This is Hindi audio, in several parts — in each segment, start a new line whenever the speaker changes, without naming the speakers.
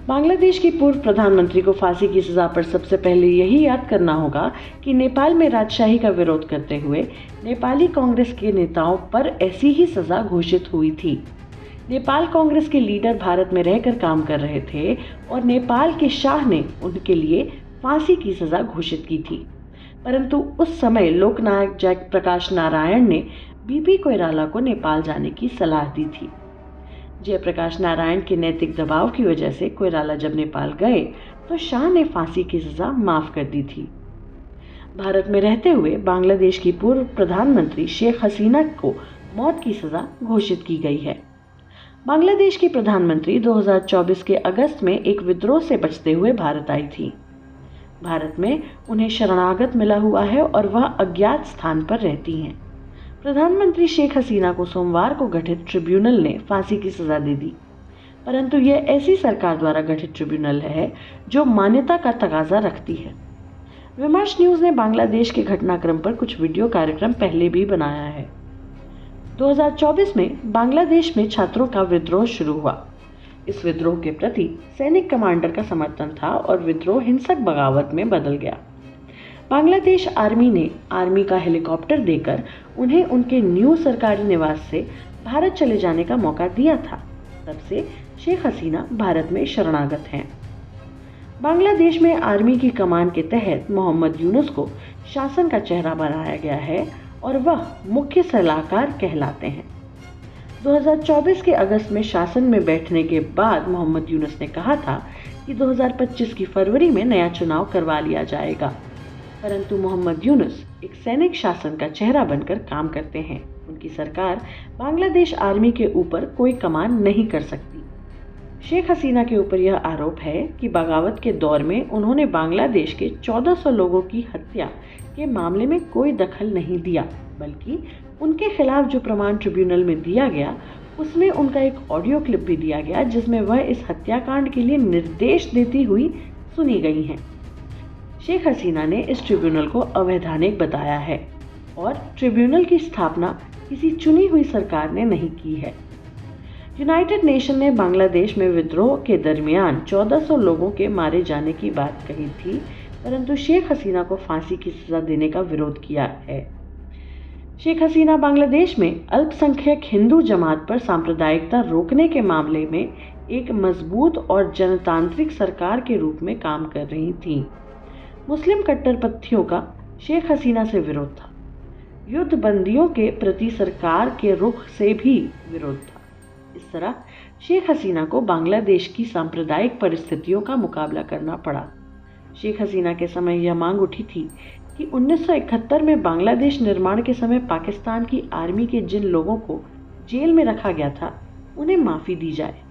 बांग्लादेश की पूर्व प्रधानमंत्री को फांसी की सजा पर सबसे पहले यही याद करना होगा कि नेपाल में राजशाही का विरोध करते हुए नेपाली कांग्रेस के नेताओं पर ऐसी ही सजा घोषित हुई थी। नेपाल कांग्रेस के लीडर भारत में रहकर काम कर रहे थे और नेपाल के शाह ने उनके लिए फांसी की सजा घोषित की थी। परंतु उस समय लोकनायक जयप्रकाश नारायण ने बीपी कोइराला को नेपाल जाने की सलाह दी थी। जयप्रकाश नारायण के नैतिक दबाव की वजह से कोइराला जब नेपाल गए तो शाह ने फांसी की सजा माफ कर दी थी। भारत में रहते हुए बांग्लादेश की पूर्व प्रधानमंत्री शेख हसीना को मौत की सजा घोषित की गई है। बांग्लादेश की प्रधानमंत्री 2024 के अगस्त में एक विद्रोह से बचते हुए भारत आई थी। भारत में उन्हें शरणागत मिला हुआ है और वह अज्ञात स्थान पर रहती हैं। प्रधानमंत्री शेख हसीना को सोमवार को गठित ट्रिब्यूनल ने फांसी की सजा दे दी, परंतु यह ऐसी सरकार द्वारा गठित ट्रिब्यूनल है जो मान्यता का तकाजा रखती है। विमर्श न्यूज ने बांग्लादेश के घटनाक्रम पर कुछ वीडियो कार्यक्रम पहले भी बनाया है। 2024 में बांग्लादेश में छात्रों का विद्रोह शुरू हुआ। इस विद्रोह के प्रति सैनिक कमांडर का समर्थन था और विद्रोह हिंसक बगावत में बदल गया। बांग्लादेश आर्मी ने आर्मी का हेलीकॉप्टर देकर उन्हें उनके न्यू सरकारी निवास से भारत चले जाने का मौका दिया था। तब से शेख हसीना भारत में शरणागत हैं। बांग्लादेश में आर्मी की कमान के तहत मोहम्मद यूनुस को शासन का चेहरा बनाया गया है और वह मुख्य सलाहकार कहलाते हैं। 2024 के अगस्त में शासन में बैठने के बाद मोहम्मद यूनुस ने कहा था कि 2025 की फरवरी में नया चुनाव करवा लिया जाएगा, परंतु मोहम्मद यूनुस एक सैनिक शासन का चेहरा बनकर काम करते हैं। उनकी सरकार बांग्लादेश आर्मी के ऊपर कोई कमान नहीं कर सकती। शेख हसीना के ऊपर यह आरोप है कि बगावत के दौर में उन्होंने बांग्लादेश के 1400 लोगों की हत्या के मामले में कोई दखल नहीं दिया, बल्कि उनके खिलाफ जो प्रमाण ट्रिब्यूनल में दिया गया उसमें उनका एक ऑडियो क्लिप भी दिया गया जिसमें वह इस हत्याकांड के लिए निर्देश देती हुई सुनी गई हैं। शेख हसीना ने इस ट्रिब्यूनल को अवैधानिक बताया है और ट्रिब्यूनल की स्थापना किसी चुनी हुई सरकार ने नहीं की है। यूनाइटेड नेशन ने बांग्लादेश में विद्रोह के दरमियान 1400 लोगों के मारे जाने की बात कही थी, परंतु शेख हसीना को फांसी की सजा देने का विरोध किया है। शेख हसीना बांग्लादेश में अल्पसंख्यक हिंदू जमात पर सांप्रदायिकता रोकने के मामले में एक मजबूत और जनतांत्रिक सरकार के रूप में काम कर रही थीं। मुस्लिम कट्टरपंथियों का शेख हसीना से विरोध था। युद्ध बंदियों के प्रति सरकार के रुख से भी विरोध था। इस तरह शेख हसीना को बांग्लादेश की सांप्रदायिक परिस्थितियों का मुकाबला करना पड़ा। शेख हसीना के समय यह मांग उठी थी कि 1971 में बांग्लादेश निर्माण के समय पाकिस्तान की आर्मी के जिन लोगों को जेल में रखा गया था उन्हें माफ़ी दी जाए।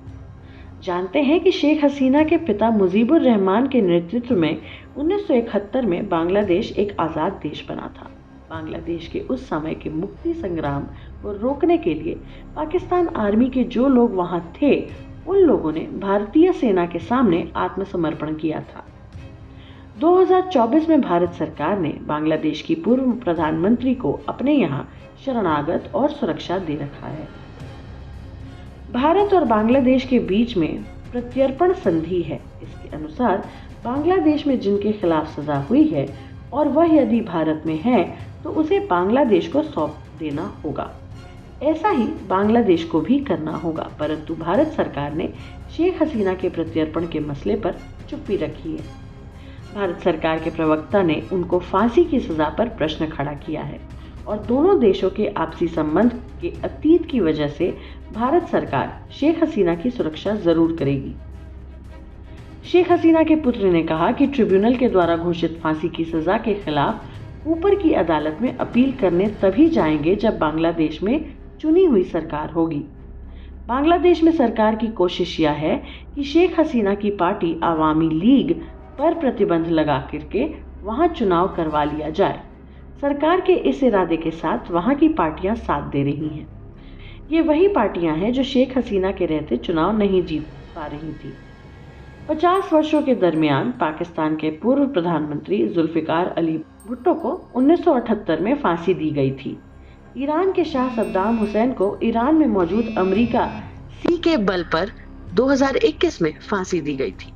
जानते हैं कि शेख हसीना के पिता मुजीबुर रहमान के नेतृत्व में 1971 में बांग्लादेश एक आज़ाद देश बना था। बांग्लादेश के उस समय के मुक्ति संग्राम को रोकने के लिए पाकिस्तान आर्मी के जो लोग वहां थे उन लोगों ने भारतीय सेना के सामने आत्मसमर्पण किया था। 2024 में भारत सरकार ने बांग्लादेश की पूर्व प्रधानमंत्री को अपने यहाँ शरणागत और सुरक्षा दे रखा है। भारत और बांग्लादेश के बीच में प्रत्यर्पण संधि है। इसके अनुसार बांग्लादेश में जिनके खिलाफ सजा हुई है और वह यदि भारत में है तो उसे बांग्लादेश को सौंप देना होगा। ऐसा ही बांग्लादेश को भी करना होगा, परंतु भारत सरकार ने शेख हसीना के प्रत्यर्पण के मसले पर चुप्पी रखी है। भारत सरकार के प्रवक्ता ने उनको फांसी की सजा पर प्रश्न खड़ा किया है और दोनों देशों के आपसी संबंध के अतीत की वजह से भारत सरकार शेख हसीना की सुरक्षा जरूर करेगी। शेख हसीना के पुत्र ने कहा कि ट्रिब्यूनल के द्वारा घोषित फांसी की सजा के खिलाफ ऊपर की अदालत में अपील करने तभी जाएंगे जब बांग्लादेश में चुनी हुई सरकार होगी। बांग्लादेश में सरकार की कोशिश यह है कि शेख हसीना की पार्टी आवामी लीग पर प्रतिबंध लगा करके वहां चुनाव करवा लिया जाए। सरकार के इस इरादे के साथ वहां की पार्टियां साथ दे रही हैं। ये वही पार्टियां हैं जो शेख हसीना के रहते चुनाव नहीं जीत पा रही थी। 50 वर्षों के दरमियान पाकिस्तान के पूर्व प्रधानमंत्री जुल्फिकार अली भुट्टो को 1978 में फांसी दी गई थी। ईरान के शाह सद्दाम हुसैन को ईरान में मौजूद अमेरिका सी के बल पर 2021 में फांसी दी गई थी।